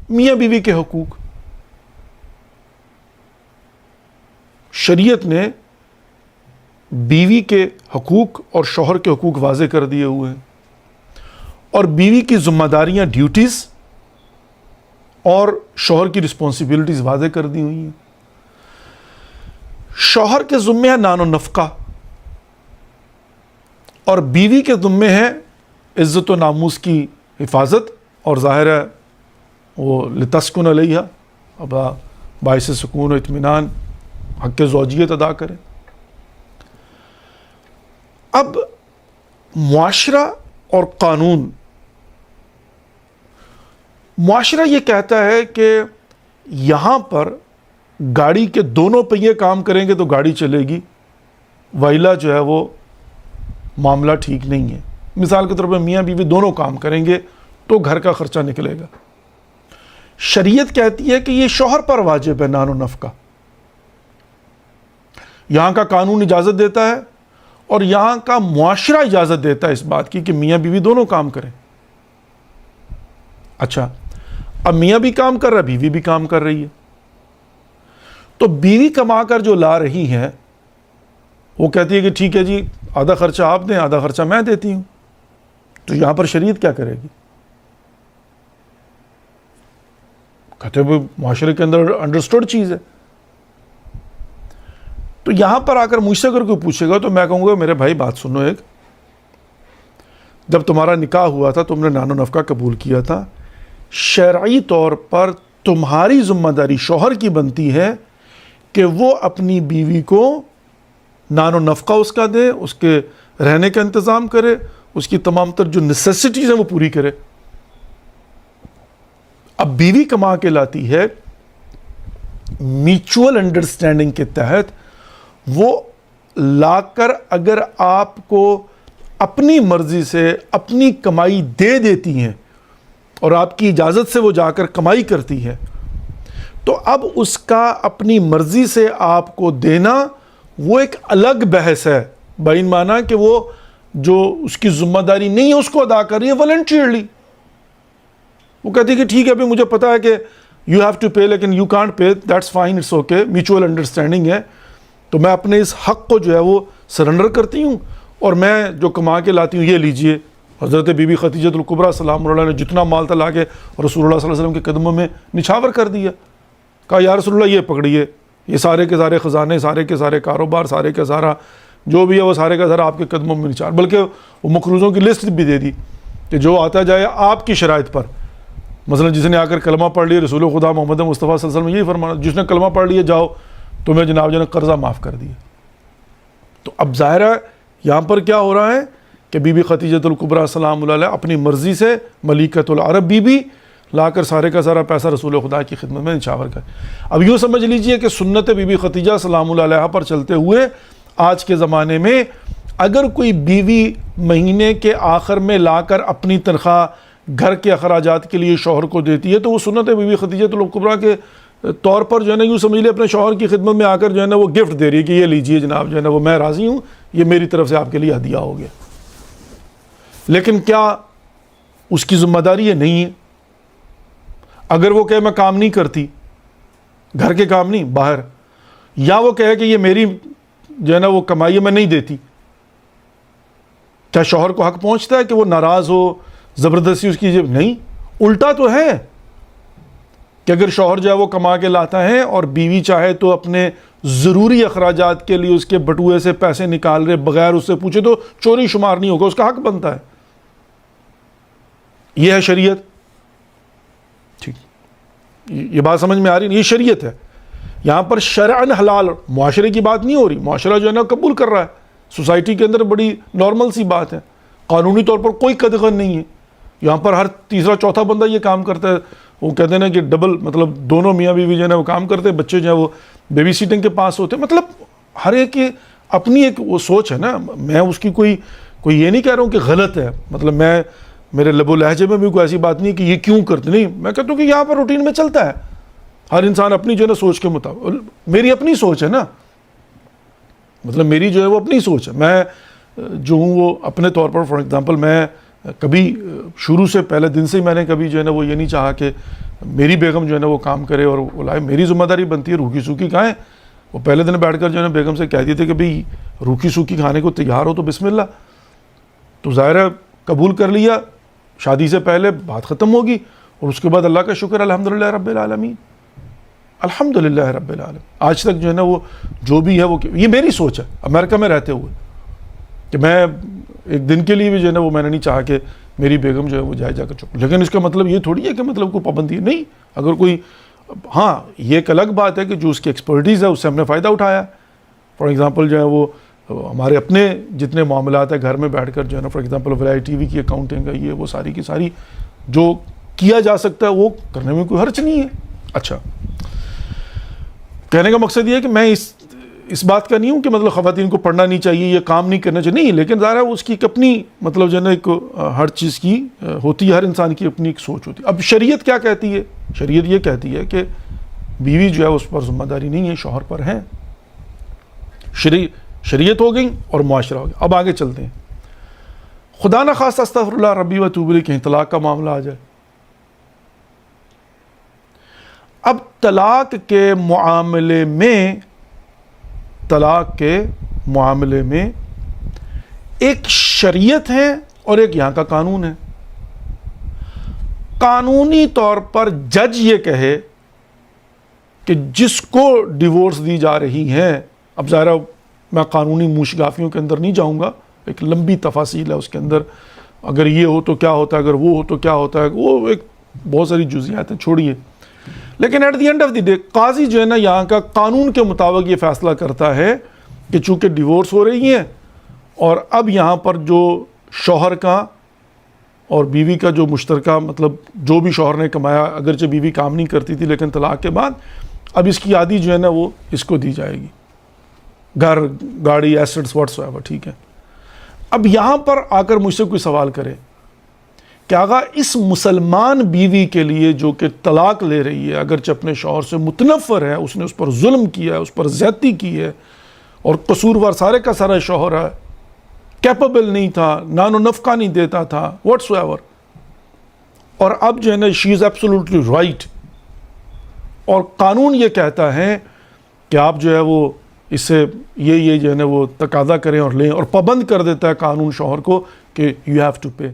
میاں بیوی کے حقوق، شریعت نے بیوی کے حقوق اور شوہر کے حقوق واضح کر دیے ہوئے ہیں، اور بیوی کی ذمہ داریاں، ڈیوٹیز اور شوہر کی رسپانسبلٹیز واضح کر دی ہوئی ہیں۔ شوہر کے ذمے ہے نان و نفقہ، اور بیوی کے ذمے ہے عزت و ناموس کی حفاظت، اور ظاہر ہے وہ لتسکن علیہا، اب باعث سکون و اطمینان حق زوجیت ادا کرے۔ اب معاشرہ اور قانون، معاشرہ یہ کہتا ہے کہ یہاں پر گاڑی کے دونوں پہیے کام کریں گے تو گاڑی چلے گی، وائلا جو ہے وہ معاملہ ٹھیک نہیں ہے۔ مثال کے طور پر میاں بیوی دونوں کام کریں گے تو گھر کا خرچہ نکلے گا۔ شریعت کہتی ہے کہ یہ شوہر پر واجب ہے نان و نفقہ، یہاں کا قانون اجازت دیتا ہے اور یہاں کا معاشرہ اجازت دیتا ہے اس بات کی کہ میاں بیوی دونوں کام کریں۔ اچھا، اب میاں بھی کام کر رہا ہے، بیوی بھی کام کر رہی ہے، تو بیوی کما کر جو لا رہی ہے وہ کہتی ہے کہ ٹھیک ہے جی، آدھا خرچہ آپ دیں، آدھا خرچہ میں دیتی ہوں، تو یہاں پر شریعت کیا کرے گی؟ کہتے ہیں وہ معاشرے کے اندر انڈرسٹوڈ چیز ہے۔ تو یہاں پر آ کر مجھ سے اگر کوئی پوچھے گا تو میں کہوں گا میرے بھائی بات سنو، ایک جب تمہارا نکاح ہوا تھا تم نے نان و نفقہ قبول کیا تھا، شرعی طور پر تمہاری ذمہ داری شوہر کی بنتی ہے کہ وہ اپنی بیوی کو نان و نفقہ اس کا دے، اس کے رہنے کا انتظام کرے، اس کی تمام تر جو نیسیسٹیز ہیں وہ پوری کرے۔ اب بیوی کما کے لاتی ہے، میوچول انڈرسٹینڈنگ کے تحت وہ لا کر اگر آپ کو اپنی مرضی سے اپنی کمائی دے دیتی ہیں اور آپ کی اجازت سے وہ جا کر کمائی کرتی ہے، تو اب اس کا اپنی مرضی سے آپ کو دینا وہ ایک الگ بحث ہے، بین معنی کہ وہ جو اس کی ذمہ داری نہیں ہے اس کو ادا کر رہی ہے والنٹیئرلی۔ وہ کہتی ہے کہ ٹھیک ہے ابھی مجھے پتا ہے کہ یو ہیو ٹو پے لیکن you can't pay, that's fine, it's okay, mutual understanding ہے، تو میں اپنے اس حق کو جو ہے وہ سرنڈر کرتی ہوں اور میں جو کما کے لاتی ہوں یہ لیجئے۔ حضرت بی بی خدیجہ الکبریٰ سلام اللہ نے جتنا مال تھا لا کے رسول اللہ صلی اللہ علیہ وسلم کے قدموں میں نچھاور کر دیا، کہا یا رسول اللہ یہ پکڑیے، یہ سارے کے سارے خزانے، سارے کے سارے کاروبار، سارے کا سارا جو بھی ہے وہ سارے کا سارا آپ کے قدموں میں نچھاور، بلکہ وہ مقروضوں کی لسٹ بھی دے دی کہ جو آتا جائے آپ کی شرائط پر۔ مثلا جس نے آ کر کلمہ پڑھ لیا، رسول خدا محمد مصطفیٰ صلی اللہ علیہ وسلم یہی فرمانا، جس نے کلمہ پڑھ لیا جاؤ تمہیں جناب جو نے قرضہ معاف کر دیا۔ تو اب ظاہر ہے یہاں پر کیا ہو رہا ہے کہ بی بی خدیجہ الکبریٰ سلام اللہ علیہ اپنی مرضی سے ملیکۃ العرب بی بی لا کر سارے کا سارا پیسہ رسول خدا کی خدمت میں نچھاور کر۔ اب یوں سمجھ لیجئے کہ سنت بی بی خدیجہ سلام اللہ علیہ پر چلتے ہوئے آج کے زمانے میں اگر کوئی بیوی مہینے کے آخر میں لا کر اپنی تنخواہ گھر کے اخراجات کے لیے شوہر کو دیتی ہے تو وہ سنت بی بی خدیجہ الکبریٰ کے طور پر جو ہے نا یوں سمجھ لے اپنے شوہر کی خدمت میں آ کر جو ہے نا وہ گفٹ دے رہی ہے کہ یہ لیجئے جناب جو ہے نا وہ میں راضی ہوں، یہ میری طرف سے آپ کے لیے ہدیہ ہو گیا۔ لیکن کیا اس کی ذمہ داری ہے؟ نہیں ہے۔ اگر وہ کہے میں کام نہیں کرتی، گھر کے کام نہیں، باہر، یا وہ کہے کہ یہ میری جو ہے نا وہ کمائی ہے میں نہیں دیتی، کیا شوہر کو حق پہنچتا ہے کہ وہ ناراض ہو، زبردستی اس کی نہیں؟ الٹا تو ہے کہ اگر شوہر جو ہے وہ کما کے لاتا ہے اور بیوی چاہے تو اپنے ضروری اخراجات کے لیے اس کے بٹوئے سے پیسے نکال رہے بغیر اس سے پوچھے تو چوری شمار نہیں ہوگا، اس کا حق بنتا ہے۔ یہ ہے شریعت، ٹھیک، یہ بات سمجھ میں آ رہی ہے؟ یہ شریعت ہے۔ یہاں پر شرعاً حلال، معاشرے کی بات نہیں ہو رہی، معاشرہ جو ہے نا قبول کر رہا ہے، سوسائٹی کے اندر بڑی نارمل سی بات ہے، قانونی طور پر کوئی قدغن نہیں ہے۔ یہاں پر ہر تیسرا چوتھا بندہ یہ کام کرتا ہے، وہ کہتے ہیں نا کہ ڈبل، مطلب دونوں میاں بیوی جو ہے نا وہ کام کرتے ہیں، بچے جو ہیں وہ بیبی سیٹنگ کے پاس ہوتے ہیں، مطلب ہر ایک کی اپنی ایک وہ سوچ ہے نا۔ میں اس کی کوئی یہ نہیں کہہ رہا ہوں کہ غلط ہے، مطلب میں میرے لب و لہجے میں بھی کوئی ایسی بات نہیں ہے کہ یہ کیوں کرتے، نہیں، میں کہتا ہوں کہ یہاں پر روٹین میں چلتا ہے، ہر انسان اپنی جو ہے نا سوچ کے مطابق، میری اپنی سوچ ہے نا، مطلب میری جو ہے وہ اپنی سوچ ہے، میں جو ہوں وہ اپنے طور پر، فار ایگزامپل میں کبھی شروع سے پہلے دن سے ہی میں نے کبھی جو ہے نا وہ یہ نہیں چاہا کہ میری بیگم جو ہے نا وہ کام کرے اور وہ لائے، میری ذمہ داری بنتی ہے روکھی سوکھی کھائیں. وہ پہلے دن بیٹھ کر جو ہے نا بیگم سے کہہ دیتے کہ بھئی روکھی سوکھی کھانے کو تیار ہو تو بسم اللہ. تو ظاہر ہے قبول کر لیا، شادی سے پہلے بات ختم ہوگی، اور اس کے بعد اللہ کا شکر الحمدللہ رب العالمین، الحمدللہ رب العالمین. آج تک جو ہے نا وہ جو بھی ہے وہ، یہ میری سوچ ہے امریکہ میں رہتے ہوئے، کہ میں ایک دن کے لیے بھی جو ہے نا وہ میں نے نہیں چاہا کہ میری بیگم جو ہے وہ جا کر چپ. لیکن اس کا مطلب یہ تھوڑی ہے کہ مطلب کوئی پابندی ہے، نہیں. اگر کوئی، ہاں یہ ایک الگ بات ہے کہ جو اس کی ایکسپرٹیز ہے اس سے ہم نے فائدہ اٹھایا. فار ایگزامپل جو ہے وہ ہمارے اپنے جتنے معاملات ہیں گھر میں بیٹھ کر جو ہے نا، فار ایگزامپل ولائی ٹی وی کی اکاؤنٹنگ ہے، یہ وہ ساری کی ساری جو کیا جا سکتا ہے وہ کرنے میں کوئی حرج نہیں ہے. اچھا، کہنے کا مقصد یہ ہے کہ میں اس بات کا نہیں ہوں کہ مطلب خواتین کو پڑھنا نہیں چاہیے یا کام نہیں کرنا چاہیے، نہیں. لیکن ظاہر ہے اس کی ایک اپنی مطلب جو ہے نا ایک ہر چیز کی ہوتی ہے، ہر انسان کی اپنی ایک سوچ ہوتی ہے. اب شریعت کیا کہتی ہے؟ شریعت یہ کہتی ہے کہ بیوی جو ہے اس پر ذمہ داری نہیں ہے، شوہر پر ہے. شریعت ہو گئی اور معاشرہ ہو گیا. اب آگے چلتے ہیں. خدا نہ خواستہ استغفر اللہ ربی و توب الیہ کہیں طلاق کا معاملہ آ جائے. اب طلاق کے معاملے میں ایک شریعت ہے اور ایک یہاں کا قانون ہے. قانونی طور پر جج یہ کہے کہ جس کو ڈیورس دی جا رہی ہے، اب ظاہر میں قانونی موشگافیوں کے اندر نہیں جاؤں گا، ایک لمبی تفاصیل ہے اس کے اندر، اگر یہ ہو تو کیا ہوتا ہے، اگر وہ ہو تو کیا ہوتا ہے، وہ ایک بہت ساری جزیات ہیں، چھوڑیے. لیکن at the end of the day قاضی جو ہے نا یہاں کا قانون کے مطابق یہ فیصلہ کرتا ہے کہ چونکہ ڈیورس ہو رہی ہیں اور اب یہاں پر جو شوہر کا اور بیوی کا جو مشترکہ مطلب جو بھی شوہر نے کمایا، اگرچہ بیوی کام نہیں کرتی تھی لیکن طلاق کے بعد اب اس کی آدھی جو ہے نا وہ اس کو دی جائے گی، گھر گاڑی ایسٹس واٹس ایور، ٹھیک ہے. اب یہاں پر آ کر مجھ سے کوئی سوال کرے کہ آقا اس مسلمان بیوی کے لیے جو کہ طلاق لے رہی ہے، اگرچہ اپنے شوہر سے متنفر ہے، اس نے اس پر ظلم کیا ہے، اس پر زیادتی کی ہے، اور قصوروار سارے کا سارا شوہر ہے، کیپیبل نہیں تھا، نان و نفقہ نہیں دیتا تھا واٹس ایور، اور اب جو ہے نا شی از ایبسولوٹلی رائٹ، اور قانون یہ کہتا ہے کہ آپ جو ہے وہ اس سے یہ جو ہے نا وہ تقاضا کریں اور لیں، اور پابند کر دیتا ہے قانون شوہر کو کہ یو ہیو ٹو پے.